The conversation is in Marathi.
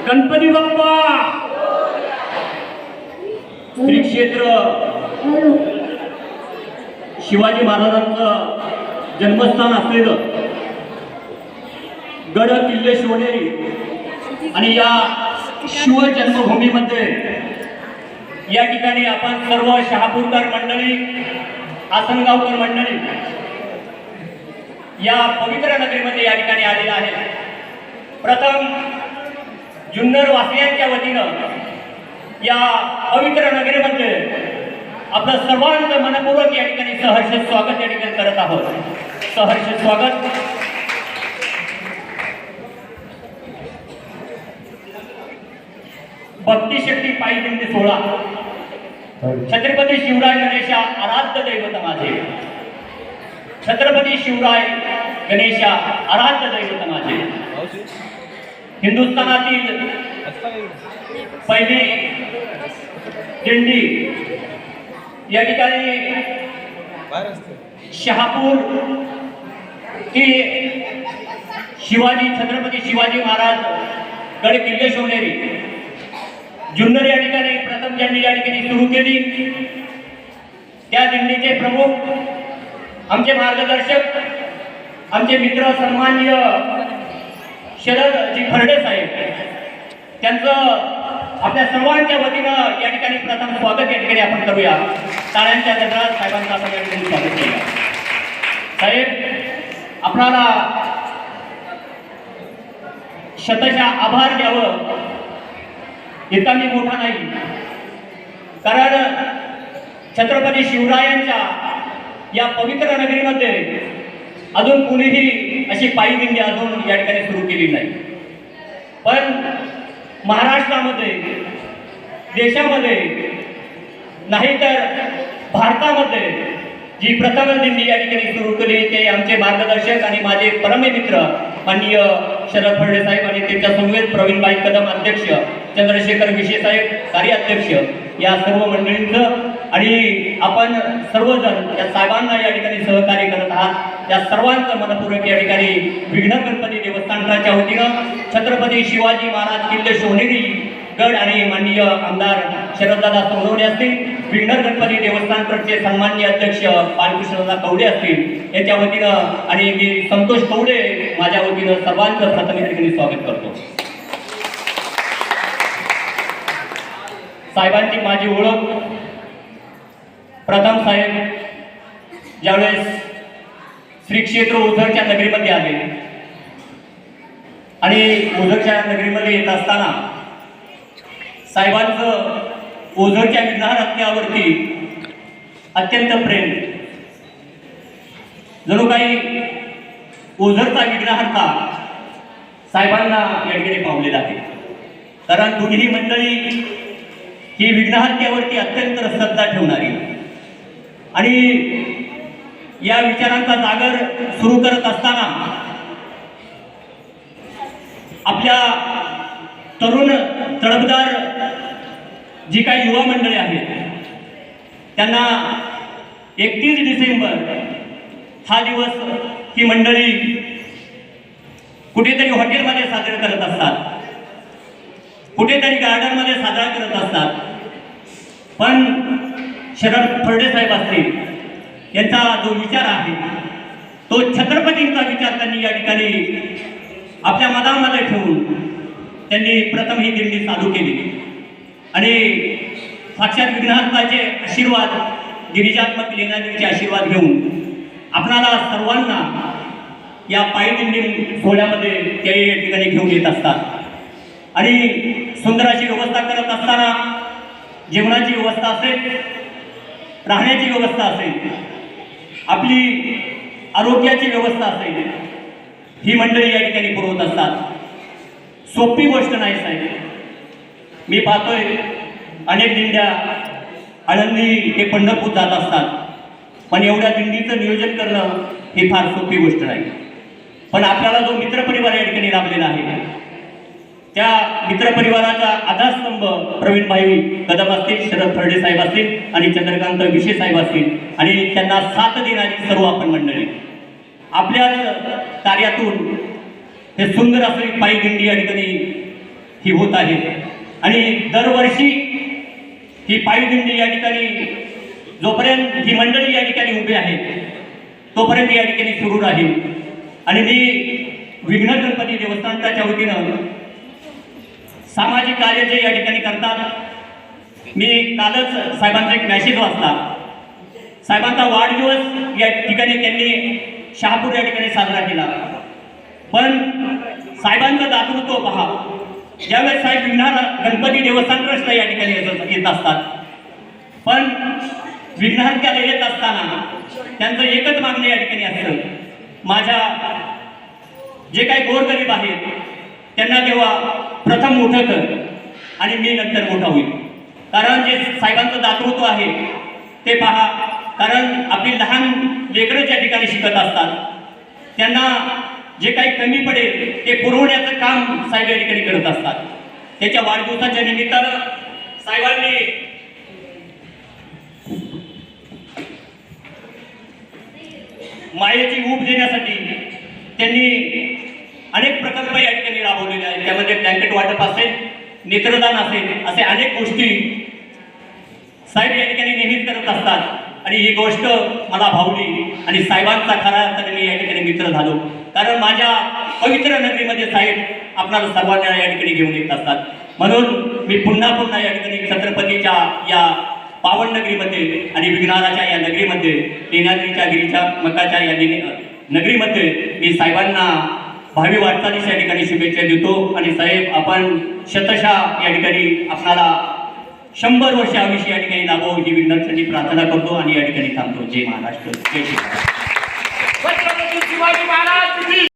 गणपती बाप्पा श्री क्षेत्र शिवाजी महाराजांचं जन्मस्थान असलेलं गड किल्ले शिवनेरी आणि या शिव जन्मभूमीमध्ये या ठिकाणी आपण सर्व शहापूरकर मंडळी, आसनगावकर मंडळी या पवित्र नगरीमध्ये या ठिकाणी आलेला आहे। प्रथम जुन्नर वासियांच्या वतीनं या पवित्र नगरीमध्ये आपलं सर्वांचं मनपूर्वक या ठिकाणी सहर्ष स्वागत या ठिकाणी करत आहोत। सहर्ष स्वागत। भक्ती शक्ती पायी दिंडी सोहळा छत्रपती शिवराय गणेशा आराध्य दैवत माझे, छत्रपती शिवराय गणेशा आराध्य दैवत माझे। हिंदुस्थानातील पहिली दिंडी या ठिकाणी शहापूर की शिवाजी छत्रपती शिवाजी महाराज गड किल्ले शिवनेरी जुन्नर या ठिकाणी प्रथम ज्यांनी या ठिकाणी सुरू केली त्या दिंडीचे प्रमुख आमचे मार्गदर्शक, आमचे मित्र सन्माननीय शरदजी खर्डे साहेब, त्यांचं आपल्या सर्वांच्या वतीनं या ठिकाणी प्रथम स्वागत या ठिकाणी आपण करूया। टाळ्यांच्या गजरात साहेबांचं आपण या ठिकाणी स्वागत केलं। साहेब, आपणाला शतशः आभार द्यावं इतका मी मोठा नाही, कारण छत्रपती शिवरायांच्या या पवित्र नगरीमध्ये अजून कुणीही अशी पायी दिंडी अजून या ठिकाणी सुरू केली नाही। पण महाराष्ट्रामध्ये, देशामध्ये नाही तर भारतामध्ये जी प्रथम दिंडी या ठिकाणी सुरू केली ते आमचे मार्गदर्शक आणि माझे परममित्र माननीय शरद खर्डे साहेब आणि त्यांच्या समवेत प्रवीणभाई कदम अध्यक्ष, चंद्रशेखर विशे साहेब कार्याध्यक्ष, या सर्व मंडळींचं आणि आपण सर्वजण या साहेबांना या ठिकाणी सहकार्य करत आहात। या सर्वांचं मनपूर्वक या ठिकाणी विघ्न गणपती देवस्थानच्या वतीनं छत्रपती शिवाजी महाराज किल्ले शिवनेरी गड आणि माननीय आमदार शरददादा सोनवणे असतील, विघ्न गणपती देवस्थान ट्रस्टचे सन्माननीय अध्यक्ष बालकृष्णदादा कवडे असतील याच्या वतीनं आणि मी संतोष कवडे माझ्या वतीनं सर्वांचं प्रथम या ठिकाणी स्वागत करतो। साहेबांची माझी ओळख, प्रथम साहेब ज्यावेळेस श्री क्षेत्र ओझरच्या नगरीमध्ये आले आणि ओझरच्या नगरीमध्ये येत असताना साहेबांचं ओझरच्या विग्रहावरती अत्यंत प्रेम, जणू काही ओझरचा विग्रहार्था साहेबांना या ठिकाणी पावलेला आहे। कारण दोन्ही मंडळी ही विघ्नहत्यावरती अत्यंत श्रद्धा ठेवणारी आणि या विचारांचा जागर सुरू करत असताना आपल्या तरुण तडफदार जी काही युवा मंडळी आहेत त्यांना 31 डिसेंबर हा दिवस ही मंडळी कुठेतरी हॉटेलमध्ये साजरे करत असतात, कुठेतरी गार्डनमध्ये साजरा करत असतात। पण शरद खर्डे साहेब असतील यांचा जो विचार आहे तो छत्रपतींचा विचार त्यांनी या ठिकाणी आपल्या मनामध्ये ठेवून त्यांनी प्रथम ही दिंडी चालू केली आणि साक्षात विघ्नहर्ताचे आशीर्वाद, गिरिजात्मक लीनादेवीचे आशीर्वाद घेऊन आपणाला सर्वांना या पायी दिंडी सोहळ्यामध्ये ते या ठिकाणी घेऊन येत असतात आणि सुंदर अशी व्यवस्था करत असताना जेवणाची व्यवस्था असेल, राहण्याची व्यवस्था असेल, आपली आरोग्याची व्यवस्था असेल, ही मंडळी या ठिकाणी पुरवत असतात। सोपी गोष्ट नाही साहेब। मी पाहतोय अनेक दिंड्या आळंदी ते पंढरपूर जात असतात, पण एवढ्या दिंडीचं नियोजन करणं ही फार सोपी गोष्ट नाही। पण आपल्याला जो मित्रपरिवार या ठिकाणी लाभलेला आहे त्या मित्रपरिवाराचा आधारस्तंभ प्रवीणभाई कदम असतील, शरद खर्डे साहेब असतील आणि चंद्रकांत विशे साहेब असतील आणि त्यांना साथ देणारी सर्व आपण मंडळी आपल्या कार्यातून हे सुंदर असलेली पायी दिंडी या ठिकाणी ही होत आहे आणि दरवर्षी ही पायीदिंडी या ठिकाणी जोपर्यंत ही मंडळी या ठिकाणी उभी आहे तोपर्यंत या ठिकाणी सुरू राहील. आणि मी विघ्न गणपती देवस्थानच्या वतीनं सामाजिक कार्य जे या ठिकाणी करतात, मी कालच साहेबांचा एक मेसेज वाचला. साहेबांचा वाढदिवस या ठिकाणी त्यांनी शहापूर या ठिकाणी साजरा केला. पण साहेबांचं दातृत्व पहा, ज्यावेळेस साहेब विघ्नहर गणपती देवस्थान ट्रस्ट या ठिकाणी येत असतात, पण विघ्नहर त्याला येत असताना त्यांचं एकच मागणं या ठिकाणी असतं, माझ्या जे काही गोरगरीब आहेत त्यांना तेव्हा प्रथम मोठं कर आणि मी नंतर मोठा होईल. कारण जे साहेबांचं दातृत्व आहे ते पहा, कारण आपली लहान लेकरं ज्या ठिकाणी शिकत असतात त्यांना जे काही कमी पडेल ते पुरवण्याचं काम साहेब या ठिकाणी करत असतात. त्याच्या वाढदिवसाच्या निमित्तानं साहेबांनी मायेची ऊब देण्यासाठी त्यांनी अनेक प्रकल्प या ठिकाणी राबवलेले आहेत. त्यामध्ये ब्लँकेट वाटप असेल, नेत्रदान असेल, असे अनेक गोष्टी साहेब या ठिकाणी नेहमीच करत असतात. आणि ही गोष्ट मला भावली आणि साहेबांचा खरा अर्थाने मी या ठिकाणी मित्र झालो. कारण माझ्या पवित्र नगरीमध्ये साहेब आपल्याला सर्वांना या ठिकाणी घेऊन येत असतात. म्हणून मी पुन्हा पुन्हा या ठिकाणी छत्रपतीच्या या पावन नगरीमध्ये आणि विघ्नहराच्या या नगरीमध्ये, लेण्याद्रीच्या गिरीच्या मठाच्या या नगरीमध्ये मी साहेबांना भावी वाटचालीस या ठिकाणी शुभेच्छा देतो. आणि साहेब, आपण शतशः या ठिकाणी आपणाला 100 वर्ष आयुष्य या ठिकाणी लाभो ही विघ्नहरासाठी प्रार्थना करतो आणि या ठिकाणी थांबतो. जय महाराष्ट्र, जय शिवराय.